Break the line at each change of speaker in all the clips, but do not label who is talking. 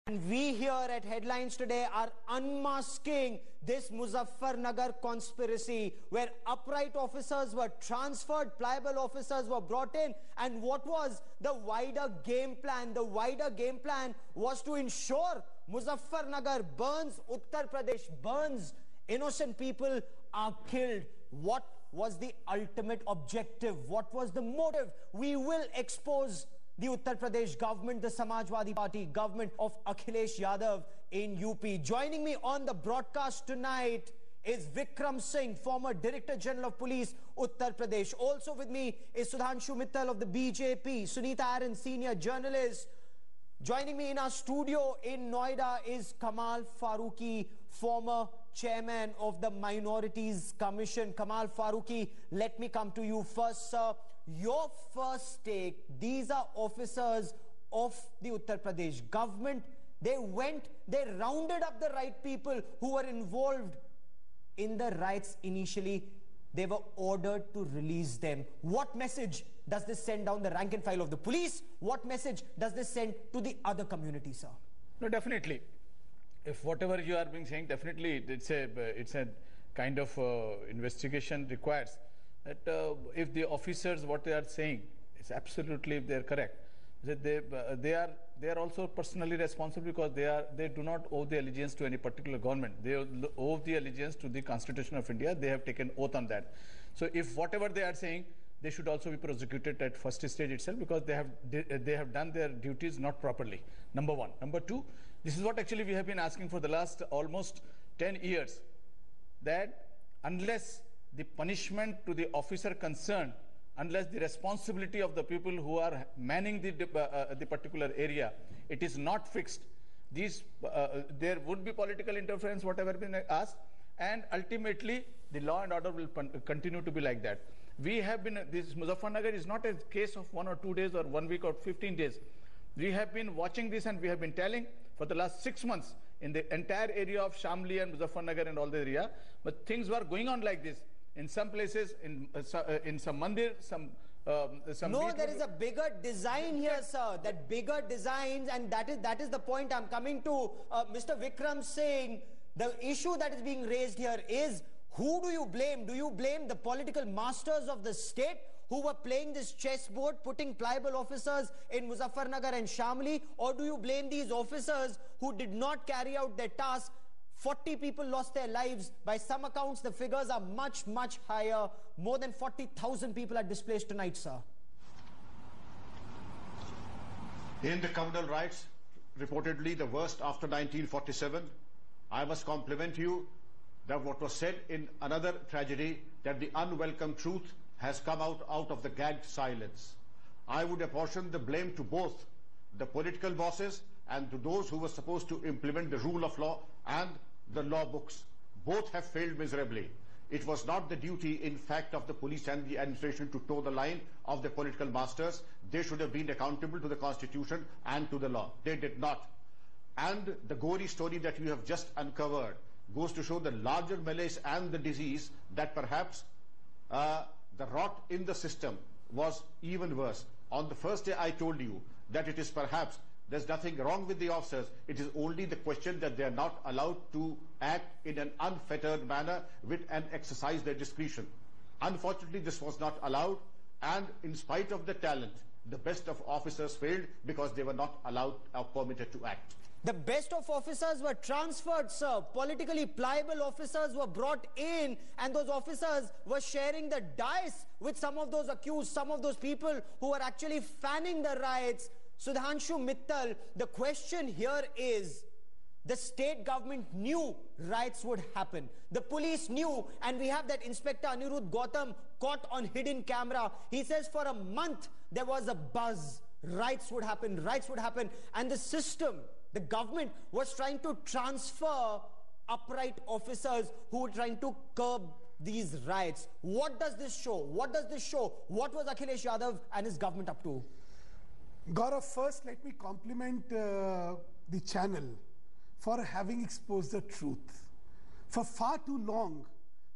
And we here at Headlines Today are unmasking this Muzaffarnagar conspiracy where upright officers were transferred, pliable officers were brought in. And what was the wider game plan? The wider game plan was to ensure Muzaffarnagar burns, Uttar Pradesh burns, innocent people are killed. What was the ultimate objective? What was the motive? We will expose the Uttar Pradesh government, the Samajwadi Party government of Akhilesh Yadav in UP. Joining me on the broadcast tonight is Vikram Singh, former Director General of Police, Uttar Pradesh. Also with me is Sudhanshu Mittal of the BJP, Sunita Aaron, senior journalist. Joining me in our studio in Noida is Kamal Farooqi, former chairman of the Minorities Commission. Kamal Farooqi, let me come to you first, sir. Your first take, these are officers of the Uttar Pradesh government. They rounded up the right people who were involved in the riots initially. They were ordered to release them. What message does this send down the rank and file of the police? What message does this send to the other communities, sir?
No, definitely. If whatever you are being saying, definitely it's a kind of investigation requires that if the officers what they are saying is absolutely if they are correct, that they are also personally responsible because they do not owe the allegiance to any particular government. They owe the allegiance to the Constitution of India. They have taken oath on that. So if whatever they are saying, they should also be prosecuted at first stage itself because they have done their duties not properly. Number one. Number two, this is what actually we have been asking for the last almost 10 years, that unless the punishment to the officer concerned, unless the responsibility of the people who are manning the particular area, it is not fixed, there would be political interference, whatever been asked, and ultimately the law and order will continue to be like that. We have been, this Muzaffarnagar is not a case of 1 or 2 days or 1 week or 15 days. We have been watching this and we have been telling for the last 6 months in the entire area of Shamli and Muzaffarnagar and all the area, but things were going on like this. In some places, in some mandir, some
no, there is a bigger design here, sir. That bigger designs, and that is the point I'm coming to. Mr. Vikram Singh, the issue that is being raised here is, who do you blame? Do you blame the political masters of the state who were playing this chessboard, putting pliable officers in Muzaffarnagar and Shamli, or do you blame these officers who did not carry out their task? 40 people lost their lives. By some accounts, the figures are much, much higher. More than 40,000 people are displaced tonight, sir.
In the communal riots, reportedly the worst after 1947, I must compliment you that what was said in another tragedy, that the unwelcome truth has come out of the gagged silence. I would apportion the blame to both the political bosses and to those who were supposed to implement the rule of law and the law books. Both have failed miserably. It was not the duty, in fact, of the police and the administration to toe the line of the political masters. They should have been accountable to the Constitution and to the law. They did not. And the gory story that you have just uncovered goes to show the larger malaise and the disease that perhaps the rot in the system was even worse. On the first day I told you that it is perhaps there's nothing wrong with the officers. It is only the question that they are not allowed to act in an unfettered manner and exercise their discretion. Unfortunately, this was not allowed, and in spite of the talent, the best of officers failed because they were not allowed or permitted to act.
The best of officers were transferred, sir. Politically pliable officers were brought in, and those officers were sharing the dice with some of those accused, some of those people who were actually fanning the riots. Sudhanshu Mittal, the question here is, the state government knew riots would happen. The police knew, and we have that Inspector Anirudh Gautam caught on hidden camera. He says for a month there was a buzz. Riots would happen, and the system, the government was trying to transfer upright officers who were trying to curb these riots. What does this show? What does this show? What was Akhilesh Yadav and his government up to?
Gaurav, first let me compliment the channel for having exposed the truth. For far too long,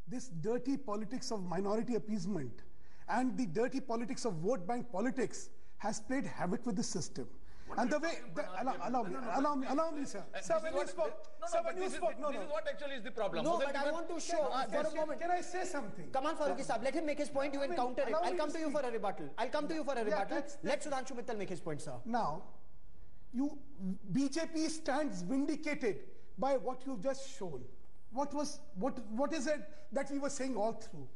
this dirty politics of minority appeasement and the dirty politics of vote bank politics has played havoc with the system. And the way, allow me, sir. Sir, when you spoke,
This is what actually is the problem.
No, but I want to show for a moment.
Can I say something?
Kamal Farooqi Saab, let him make his point, you can counter it. I'll come to you for a rebuttal. Let Sudhanshu Mittal make his point, sir.
Now, BJP stands vindicated by what you've just shown. What is it that we were saying all through?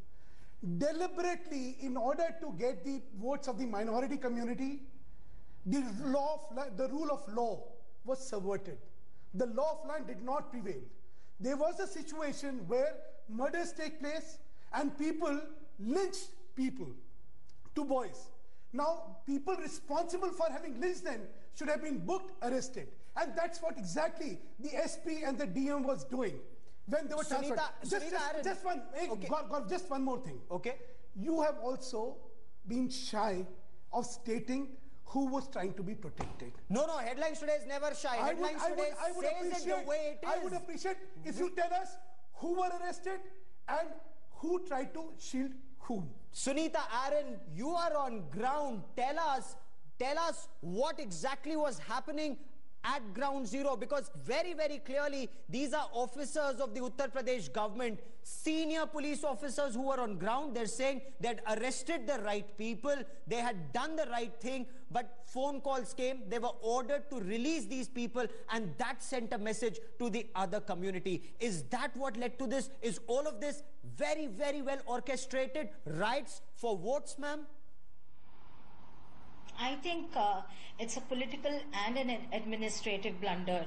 Deliberately, in order to get the votes of the minority community, the rule of law was subverted. The law of land did not prevail. There was a situation where murders take place and people lynched people, 2 boys. Now, people responsible for having lynched them should have been booked, arrested. And that's what exactly the SP and the DM was doing when they were transferred. Just one more thing.
Okay.
You have also been shy of stating who was trying to be protected.
No, Headlines Today is never shy. Headlines Today says it the way it is.
I would appreciate if you tell us who were arrested and who tried to shield whom.
Sunita Aaron, you are on ground. Tell us what exactly was happening at ground zero, because very, very clearly these are officers of the Uttar Pradesh government, senior police officers who were on ground. They're saying they'd arrested the right people, they had done the right thing, but phone calls came, they were ordered to release these people, and that sent a message to the other community. Is that what led to this? Is all of this very, very well orchestrated? Riots for votes, ma'am?
I think it's a political and an administrative blunder,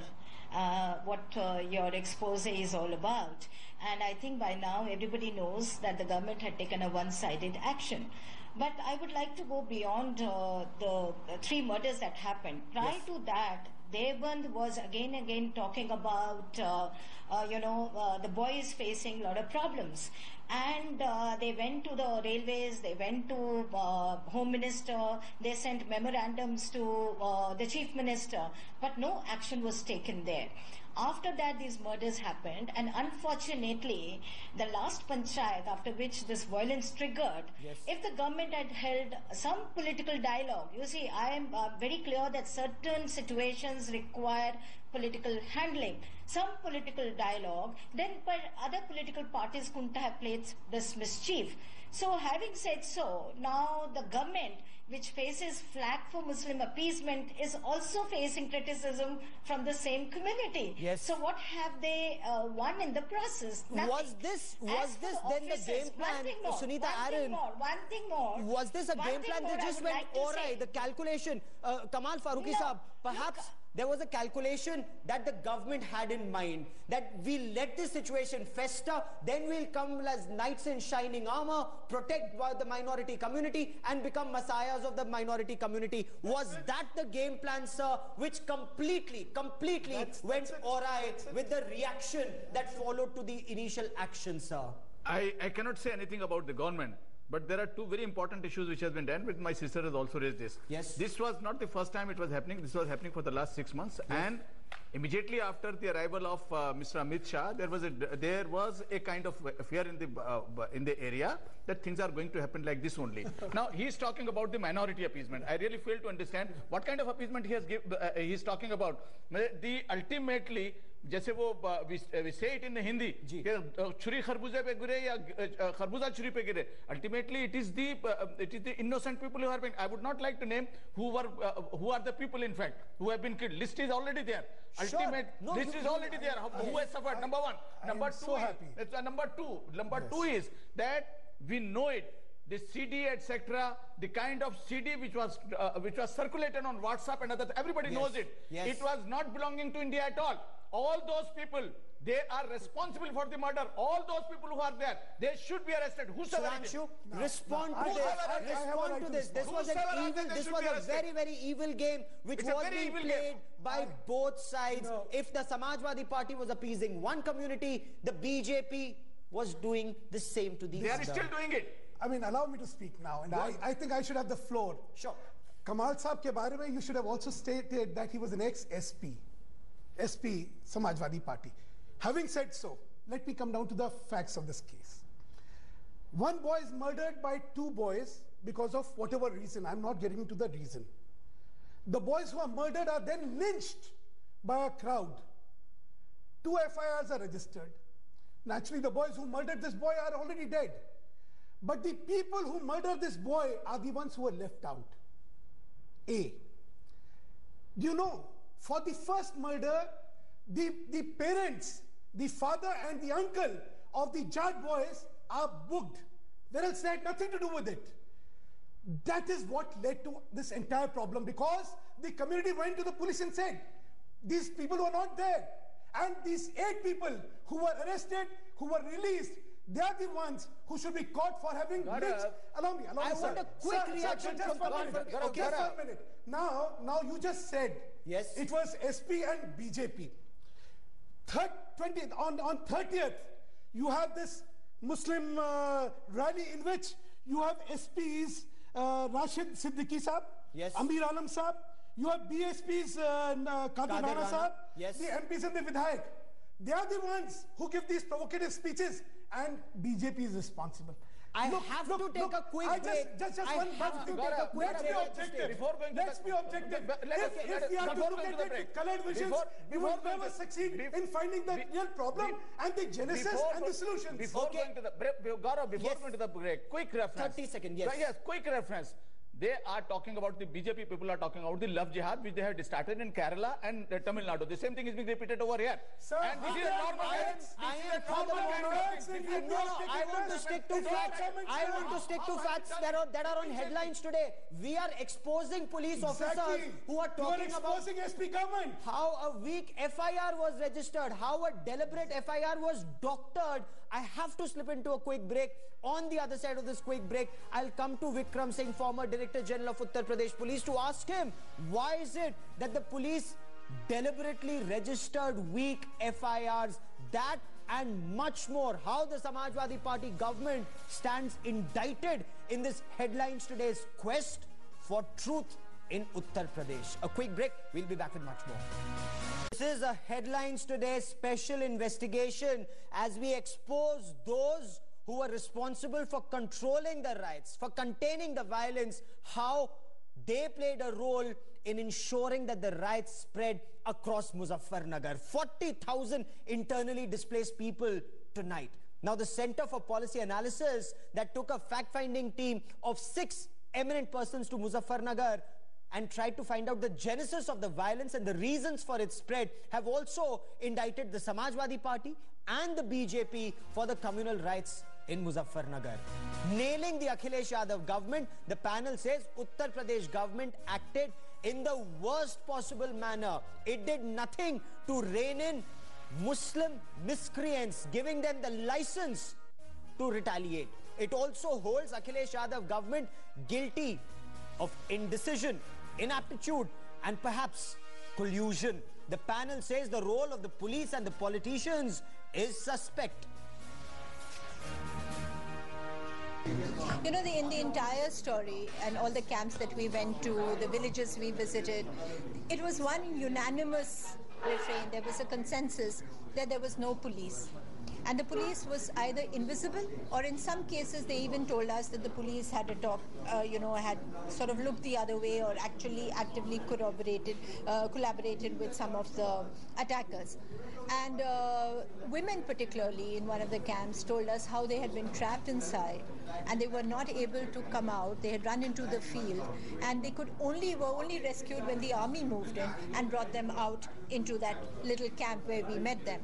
what your expose is all about. And I think by now everybody knows that the government had taken a one-sided action. But I would like to go beyond the 3 murders that happened. Prior to that, Devband was again talking about, the boys facing a lot of problems. And they went to the railways, they went to Home Minister, they sent memorandums to the Chief Minister, but no action was taken there. After that, these murders happened, and unfortunately, the last panchayat after which this violence triggered, if the government had held some political dialogue, you see, I am very clear that certain situations require political handling, some political dialogue, then other political parties couldn't have played this mischief. So having said so, now the government, which faces flack for Muslim appeasement, is also facing criticism from the same community.
Yes.
So what have they won in the process? Nothing.
Was this then the game plan, Sunita Aaron?
One thing more.
Was this a game plan that just went alright? The calculation, Kamal Farooqi Saab, perhaps there was a calculation that the government had in mind, that we'll let this situation fester, then we'll come as knights in shining armor, protect the minority community and become messiahs of the minority community. Was that the game plan, sir, which completely went awry with the reaction that followed to the initial action, sir?
I cannot say anything about the government. But there are 2 very important issues which has been done, with my sister has also raised this.
Yes.
This was not the first time it was happening. This was happening for the last 6 months. Yes. And immediately after the arrival of Mr. Amit Shah, there was a kind of fear in the area that things are going to happen like this only. Now he is talking about the minority appeasement. I really fail to understand what kind of appeasement he is talking about. The ultimately, जैसे वो we say it in Hindi कि छुरी खरबूजे पे गिरे या खरबूजा छुरी पे गिरे, ultimately it is the innocent people who are being, I would not like to name who are the people in fact who have been killed. List is already there. List is already there. Who has suffered? Number 1. Number two is that we know it. The CD, etc., the kind of CD which was circulated on WhatsApp and others, everybody knows it.
Yes.
It was not belonging to India at all. All those people, they are responsible for the murder. All those people who are there, they should be arrested.
Sudhanshu, respond to this. This was a very, very evil game which was being played by both sides. No. If the Samajwadi Party was appeasing one community, the BJP was doing the same to the other.
They are still doing it.
I mean, allow me to speak now, and I think I should have the floor.
Sure.
Kamal Saab ke baare mein, you should have also stated that he was an ex-SP. SP, Samajwadi Party. Having said so, let me come down to the facts of this case. 1 boy is murdered by 2 boys because of whatever reason. I'm not getting into the reason. The boys who are murdered are then lynched by a crowd. 2 FIRs are registered. Naturally, the boys who murdered this boy are already dead. But the people who murdered this boy are the ones who were left out. A. Do you know, for the first murder, the parents, the father and the uncle of the Jat boys are booked, whereas they had nothing to do with it. That is what led to this entire problem, because the community went to the police and said, these people were not there. And these 8 people who were arrested, who were released, they are the ones who should be caught for having lynched. Allow me,
I want a quick reaction
just
from
for a minute. Okay, just for a minute. Now you just said
yes,
it was SP and BJP. On 30th, you have this Muslim rally in which you have SPs, Rashid Siddiqui Saab,
yes,
Amir Alam Saab, you have BSPs, Qadir Rana Saab,
yes,
the MPs and the Vidhayak. They are the ones who give these provocative speeches, and BJP is responsible.
I have to take a quick break.
Just one break. Let's be objective. Let's be objective. If we are to look at it with colored visions, we will never succeed in finding the real problem and the genesis and the solutions.
Before going to the break, Gaurav, before going to the break, quick reference.
30 seconds, yes.
Yes, quick reference. They are talking about, the BJP people are talking about the love jihad, which they had started in Kerala and Tamil Nadu. The same thing is being repeated over here.
Sir,
and this is a normal
I want to stick to facts. I want to stick to facts that are on headlines today. We are exposing police officers who are talking about
SP government.
How a weak FIR was registered, how a deliberate FIR was doctored. I have to slip into a quick break. On the other side of this quick break, I'll come to Vikram Singh, former Director General of Uttar Pradesh Police, to ask him, why is it that the police deliberately registered weak FIRs? That and much more. How the Samajwadi Party government stands indicted in this Headlines Today's quest for truth in Uttar Pradesh. A quick break. We'll be back with much more. This is a Headlines Today special investigation as we expose those who were responsible for controlling the riots, for containing the violence, how they played a role in ensuring that the riots spread across Muzaffarnagar. 40,000 internally displaced people tonight. Now, the Center for Policy Analysis that took a fact-finding team of 6 eminent persons to Muzaffarnagar and tried to find out the genesis of the violence and the reasons for its spread have also indicted the Samajwadi Party and the BJP for the communal riots in Muzaffarnagar. Nailing the Akhilesh Yadav government, the panel says Uttar Pradesh government acted in the worst possible manner. It did nothing to rein in Muslim miscreants, giving them the license to retaliate. It also holds Akhilesh Yadav government guilty of indecision, inaptitude, and perhaps collusion. The panel says the role of the police and the politicians is suspect.
You know, in the entire story and all the camps that we went to, the villages we visited, it was one unanimous refrain. There was a consensus that there was no police. And the police was either invisible, or in some cases they even told us that the police had had sort of looked the other way, or actually actively collaborated with some of the attackers. And women particularly in one of the camps told us how they had been trapped inside and they were not able to come out. They had run into the field and they were only rescued when the army moved in and brought them out into that little camp where we met them.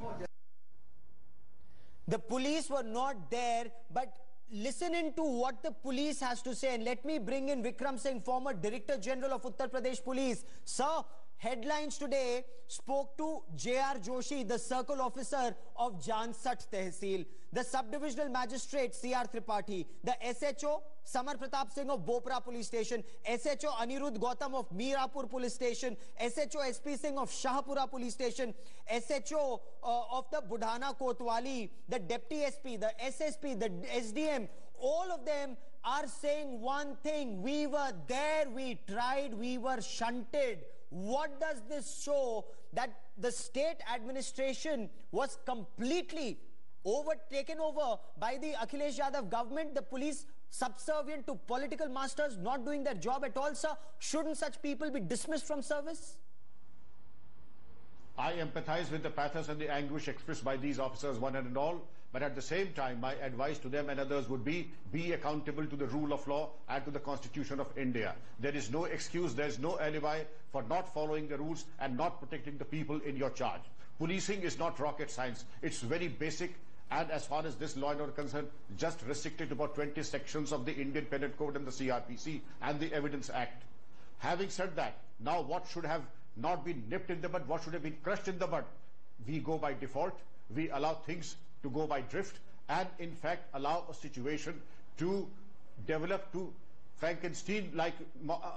The police were not there, but listen into what the police has to say. And let me bring in Vikram Singh, former Director General of Uttar Pradesh Police. Sir, Headlines Today spoke to J.R. Joshi, the Circle Officer of Jansat Tehsil, the Subdivisional Magistrate C.R. Tripathi, the SHO Samar Pratap Singh of Bopra Police Station, SHO Anirudh Gautam of Mirapur Police Station, SHO SP Singh of Shahpura Police Station, SHO of the Budhana Kotwali, the Deputy SP, the SSP, the SDM, all of them are saying one thing: we were there, we tried, we were shunted. What does this show? That the state administration was completely taken over by the Akhilesh Yadav government. The police subservient to political masters, not doing their job at all, sir? Shouldn't such people be dismissed from service?
I empathize with the pathos and the anguish expressed by these officers, one and all, but at the same time, my advice to them and others would be accountable to the rule of law and to the Constitution of India. There is no excuse, there is no alibi for not following the rules and not protecting the people in your charge. Policing is not rocket science. It's very basic, and as far as this law and order is concerned, just restricted to about 20 sections of the Indian Penal Code and the CRPC and the Evidence Act. Having said that, now what should have not been nipped in the bud, what should have been crushed in the bud? We go by default, we allow things to go by drift, and in fact allow a situation to develop to Frankenstein like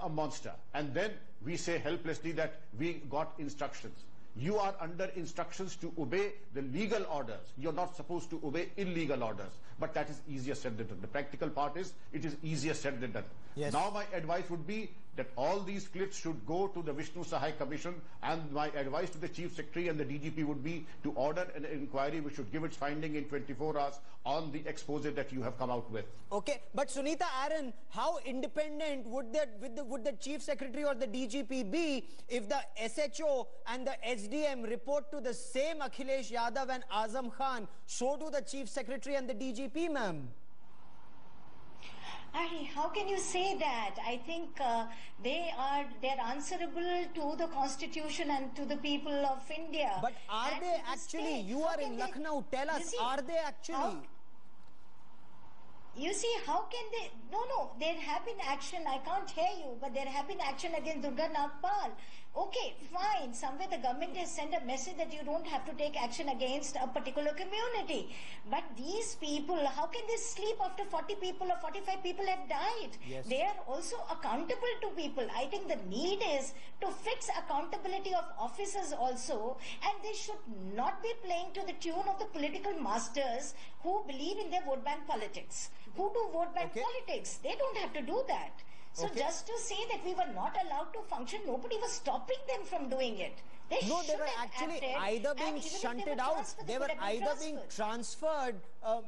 a monster. And then we say helplessly that we got instructions. You are under instructions to obey the legal orders. You're not supposed to obey illegal orders. But that is easier said than done. The practical part is, it is easier said than done.
Yes.
Now my advice would be that all these clips should go to the Vishnu Sahai Commission, and my advice to the Chief Secretary and the DGP would be to order an inquiry which should give its finding in 24 hours on the expose that you have come out with.
Okay, but Sunita Aaron, how independent would the Chief Secretary or the DGP be if the SHO and the SDM report to the same Akhilesh Yadav and Azam Khan, so do the Chief Secretary and the DGP, ma'am?
How can you say that? I think they're answerable to the Constitution and to the people of India.
But are they actually? You are in Lucknow. Tell us, are they actually?
You see, how can they? No, there have been action. I can't hear you, but there have been action against Durga Nagpal. Okay, fine. Somewhere the government has sent a message that you don't have to take action against a particular community. But these people, how can they sleep after 40 people or 45 people have died?
Yes.
They are also accountable to people. I think the need is to fix accountability of officers also, and they should not be playing to the tune of the political masters who believe in their vote bank politics. Who do vote bank politics? They don't have to do that. So just to say that we were not allowed to function, nobody was stopping them from doing it. They
were actually either being shunted out, they were either being transferred.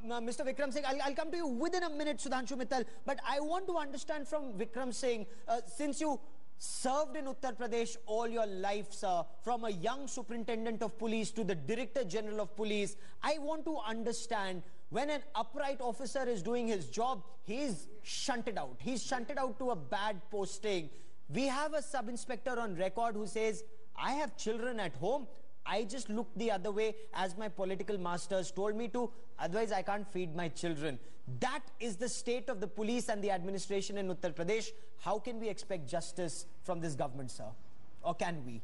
Mr. Vikram Singh, I'll come to you within a minute, Sudhanshu Mittal, but I want to understand from Vikram Singh, since you served in Uttar Pradesh all your life, sir, from a young superintendent of police to the Director General of Police, I want to understand, when an upright officer is doing his job, he is shunted out. He's shunted out to a bad posting. We have a sub-inspector on record who says, I have children at home. I just look the other way as my political masters told me to. Otherwise, I can't feed my children. That is the state of the police and the administration in Uttar Pradesh. How can we expect justice from this government, sir? Or can we?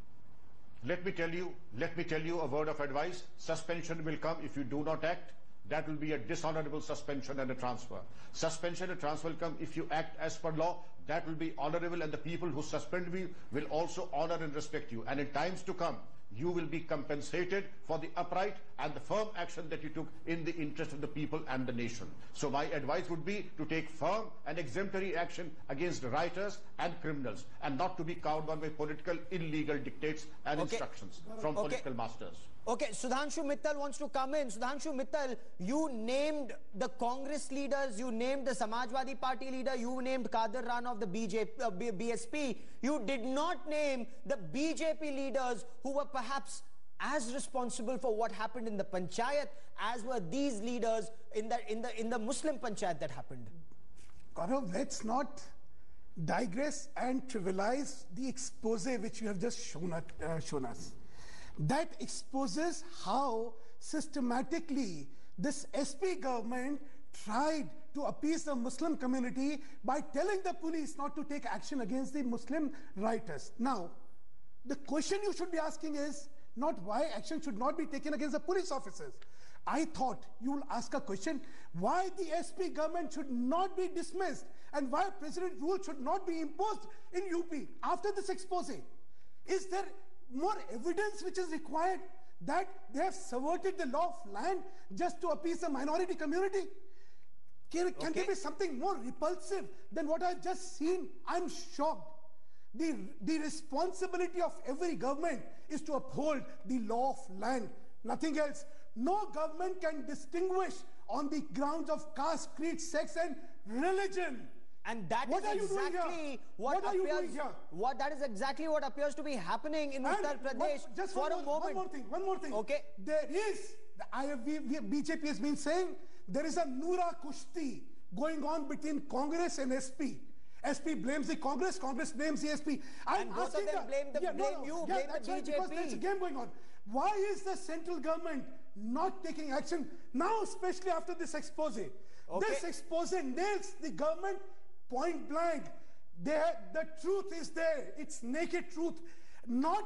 Let me tell you a word of advice. Suspension will come if you do not act. That will be a dishonorable suspension and a transfer. Suspension and transfer will come if you act as per law. That will be honorable, and the people who suspend you will also honor and respect you. And in times to come, you will be compensated for the upright and the firm action that you took in the interest of the people and the nation. So my advice would be to take firm and exemplary action against rioters and criminals, and not to be cowed by political illegal dictates and instructions from political masters.
Okay, Sudhanshu Mittal wants to come in. Sudhanshu Mittal, you named the Congress leaders, you named the Samajwadi Party leader, you named Kader Rana of the BSP. You did not name the BJP leaders who were perhaps as responsible for what happened in the Panchayat as were these leaders in the Muslim Panchayat that happened.
Gaurav, let's not digress and trivialize the expose which you have just shown us. That exposes how systematically this SP government tried to appease the Muslim community by telling the police not to take action against the Muslim rioters. Now, the question you should be asking is not why action should not be taken against the police officers. I thought you will ask a question, why the SP government should not be dismissed and why President rule should not be imposed in UP after this expose. Is there more evidence which is required that they have subverted the law of land just to appease the minority community? Can there be something more repulsive than what I've just seen? I'm shocked. The responsibility of every government is to uphold the law of land, nothing else. No government can distinguish on the grounds of caste, creed, sex and religion.
And that
What
is
are you doing here?
exactly
What are you doing here?
that is exactly what appears to be happening in Uttar Pradesh.
Just
for a moment.
one more thing.
Okay.
There is, BJP has been saying, there is a Noora Kushti going on between Congress and SP. SP blames the Congress blames the SP.
And both of them blame the BJP.
Because there's a game going on. Why is the central government not taking action now, especially after this expose?
Okay.
This expose nails the government point blank. The truth is there. It's naked truth, not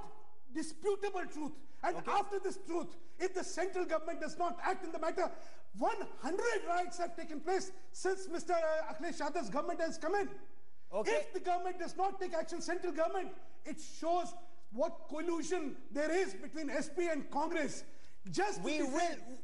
disputable truth. And after this truth, if the central government does not act in the matter, 100 riots have taken place since Mr. Akhilesh Yadav's government has come in.
Okay.
If the government does not take action, central government, it shows what collusion there is between SP and Congress.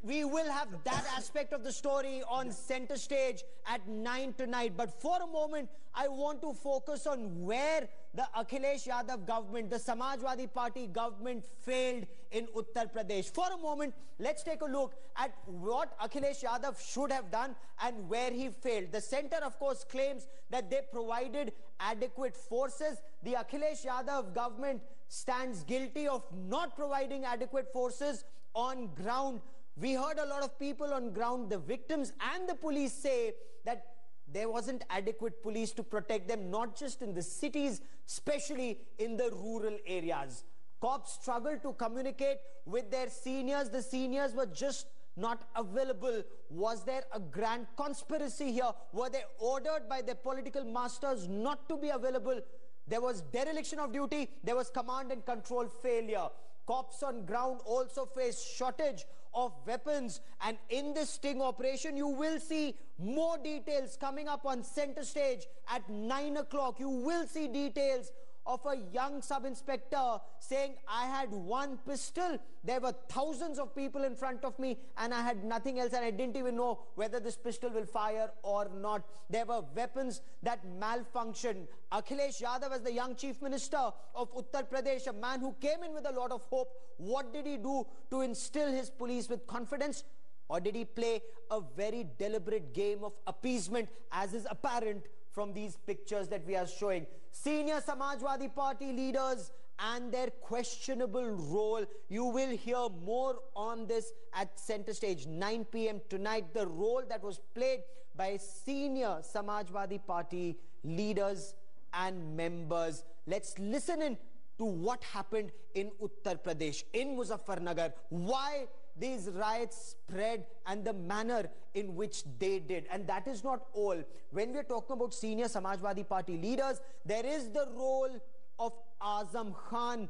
We will have that aspect of the story on center stage at 9 tonight. But for a moment, I want to focus on where the Akhilesh Yadav government, the Samajwadi Party government failed in Uttar Pradesh. For a moment, let's take a look at what Akhilesh Yadav should have done and where he failed. The center, of course, claims that they provided adequate forces. The Akhilesh Yadav government stands guilty of not providing adequate forces on ground. We heard a lot of people on ground, the victims and the police, say that there wasn't adequate police to protect them, not just in the cities, especially in the rural areas. Cops struggled to communicate with their seniors. The seniors were just not available. Was there a grand conspiracy here? Were they ordered by their political masters not to be available? There was dereliction of duty. There was command and control failure. Cops on ground also face shortage of weapons, and in this sting operation you will see more details coming up on center stage at 9 o'clock. You will see details of a young sub-inspector saying, I had one pistol, there were thousands of people in front of me and I had nothing else, and I didn't even know whether this pistol will fire or not. There were weapons that malfunctioned. Akhilesh Yadav, as the young chief minister of Uttar Pradesh, a man who came in with a lot of hope, what did he do to instill his police with confidence? Or did he play a very deliberate game of appeasement, as is apparent from these pictures that we are showing? Senior Samajwadi Party leaders and their questionable role. You will hear more on this at center stage, 9 p.m. tonight. The role that was played by senior Samajwadi Party leaders and members. Let's listen in to what happened in Uttar Pradesh, in Muzaffarnagar, why these riots spread and the manner in which they did. And that is not all. When we are talking about senior Samajwadi Party leaders, there is the role of Azam Khan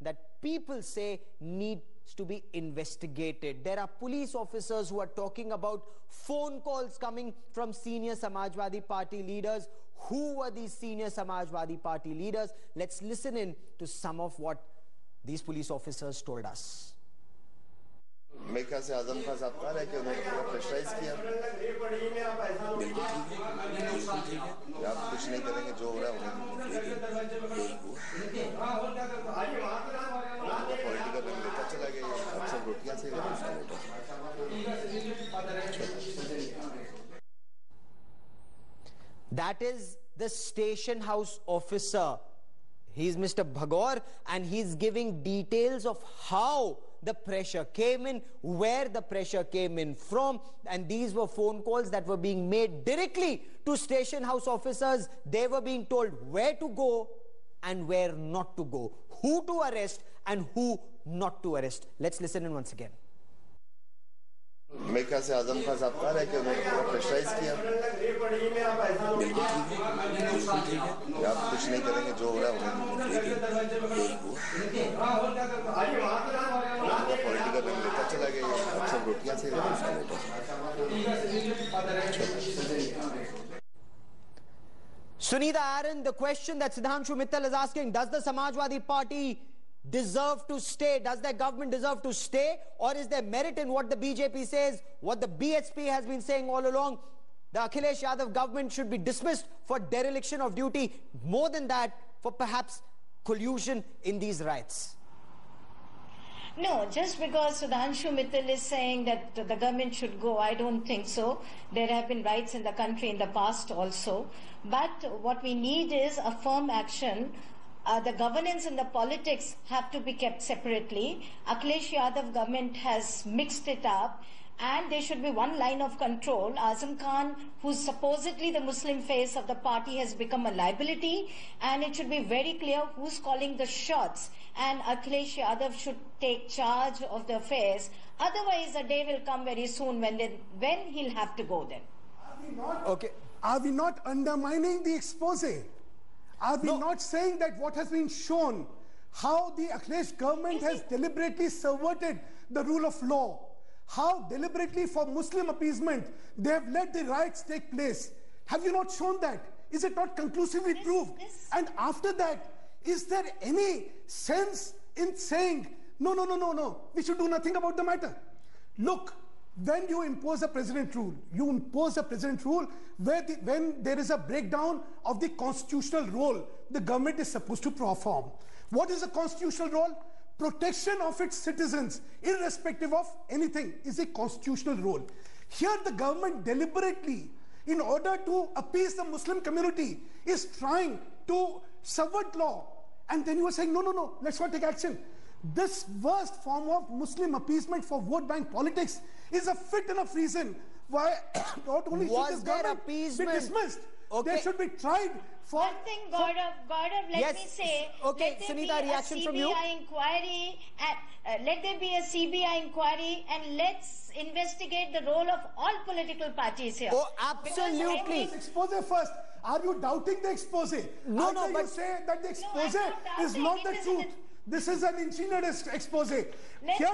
that people say needs to be investigated. There are police officers who are talking about phone calls coming from senior Samajwadi Party leaders. Who were these senior Samajwadi Party leaders? Let's listen in to some of what these police officers told us.
मेरे ख्याल से आजम खान साहब कह रहे हैं कि उन्होंने पूरा प्रेशराइज किया। बिल्कुल ठीक है। आप कुछ नहीं करेंगे, जो हो रहा है पॉलिटिकल लेता चला गया। अब सब रोटियां से
That is the station house officer. He's Mr. Bhagor, and he's giving details of how the pressure came in, where the pressure came in from, and these were phone calls that were being made directly to station house officers. They were being told where to go and where not to go, who to arrest and who not to arrest. Let's listen in once again.
मेरे ख्याल से आजम खान साहब कह रहे हैं कि उन्होंने पूरा प्रेशराइज किया। बिल्कुल ठीक है। आप कुछ नहीं करेंगे, जो हो रहा है पॉलिटिकल लेता चला गया। अब सब रोटियां से
Sunita Aaron, the question that Siddhanshu Mittal is asking, does the Samajwadi Party deserve to stay? Does their government deserve to stay? Or is there merit in what the BJP says, what the BSP has been saying all along? The Akhilesh Yadav government should be dismissed for dereliction of duty. More than that, for perhaps collusion in these riots.
No, just because Sudhanshu Mittal is saying that the government should go, I don't think so. There have been riots in the country in the past also. But what we need is a firm action. The governance and the politics have to be kept separately. Akhilesh Yadav government has mixed it up. And there should be one line of control. Azam Khan, who's supposedly the Muslim face of the party, has become a liability. And it should be very clear who's calling the shots. And Akhilesh Yadav should take charge of the affairs. Otherwise, a day will come very soon when he'll have to go then.
Are we not undermining the expose? Are we not saying that what has been shown, how the Akhilesh government has deliberately subverted the rule of law, how deliberately for Muslim appeasement they have let the riots take place? Have you not shown that? Is it not conclusively proved? And after that, is there any sense in saying, no, we should do nothing about the matter? Look, when you impose a president rule, when there is a breakdown of the constitutional role the government is supposed to perform. What is the constitutional role? Protection of its citizens, irrespective of anything, is a constitutional role. Here the government deliberately, in order to appease the Muslim community, is trying to subvert law. And then you are saying, no, let's not take action. This worst form of Muslim appeasement for vote bank politics is a fit enough reason why not only should this government be dismissed, they should be tried for...
One thing, Gaurav, let me say,
okay, Sunita, reaction from you.
Inquiry, let there be a CBI inquiry, and let's investigate the role of all political parties here.
Oh, absolutely.
Expose first. Are you doubting the expose?
No, but
you say that the expose is not the truth. This is an engineered expose. Here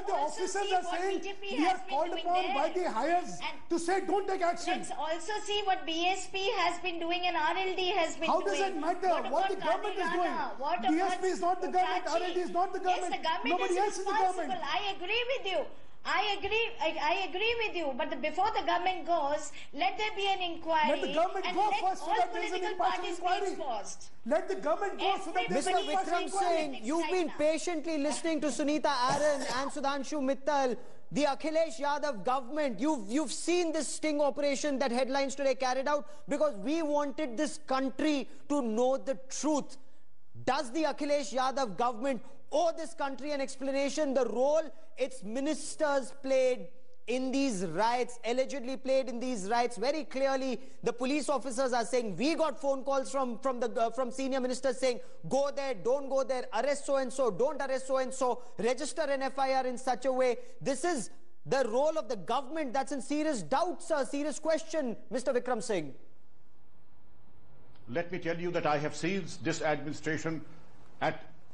the officers are saying we are called upon by the hires to say don't take action.
Let's also see what BSP has been doing and RLD has been doing.
How does it matter what the government is doing? BSP is not the government, RLD is not the government.
Yes, the government
Nobody else is the government.
I agree with you. I agree with you, but before the government goes, let there be an inquiry.
Let the government go first so that there is an impartial inquiry. Let the government go so that there is an impartial inquiry.
Mr. Vikram Singh, you've been patiently listening to Sunita Aaron and Sudhanshu Mittal. The Akhilesh Yadav government, you've seen this sting operation that Headlines Today carried out because we wanted this country to know the truth. Does the Akhilesh Yadav government owe this country an explanation? The role its ministers played in these riots, allegedly played in these riots, very clearly the police officers are saying, we got phone calls from senior ministers saying, go there, don't go there, arrest so-and-so, don't arrest so-and-so, register an FIR in such a way. This is the role of the government that's in serious doubt, sir, serious question, Mr. Vikram Singh.
Let me tell you that I have seen this administration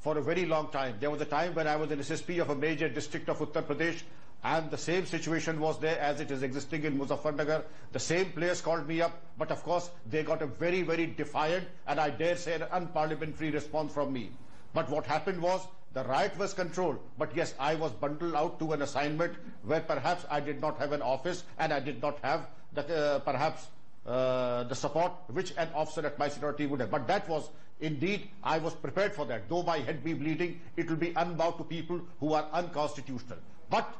for a very long time. There was a time when I was an SSP of a major district of Uttar Pradesh, and the same situation was there as it is existing in Muzaffarnagar. The same players called me up, but of course they got a very, very defiant and I dare say an unparliamentary response from me. But what happened was the riot was controlled, but yes, I was bundled out to an assignment where perhaps I did not have an office and I did not have the support which an officer at my seniority would have. But that was indeed, I was prepared for that. Though my head be bleeding, it will be unbowed to people who are unconstitutional. But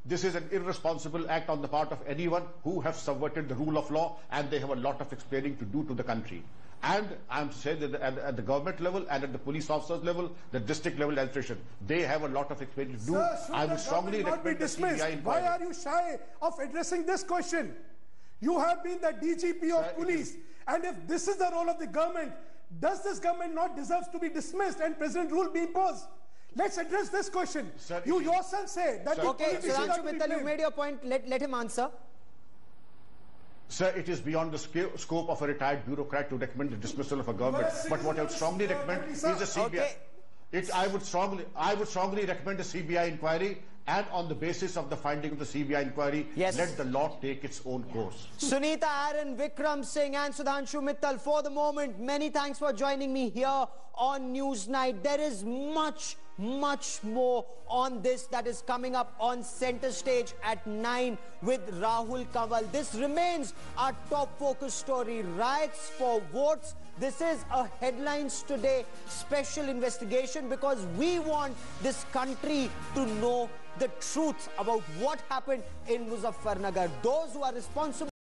this is an irresponsible act on the part of anyone who have subverted the rule of law, and they have a lot of explaining to do to the country. And I'm saying that at the government level and at the police officers level, the district level administration, they have a lot of explaining to do.
Sir,
I would strongly recommend the CBI inquiry.
Why are you shy of addressing this question? You have been the DGP of police, and if this is the role of the government, does this government not deserve to be dismissed and president rule be imposed? Let's address this question. Sir, you yourself say that the
Sudhanshu Mittal, you made your point. Let him answer.
Sir, it is beyond the scope of a retired bureaucrat to recommend the dismissal of a government. But what I would strongly recommend is a CBI. I would strongly recommend a CBI inquiry, and on the basis of the finding of the CBI inquiry, let the law take its own course.
Sunita Aaron, Vikram Singh and Sudhanshu Mittal, for the moment, many thanks for joining me here on Newsnight. There is much much more on this that is coming up on Center Stage at 9 with Rahul Kanwal. This remains our top focus story. Riots for votes. This is a Headlines Today special investigation because we want this country to know the truth about what happened in Muzaffarnagar. Those who are responsible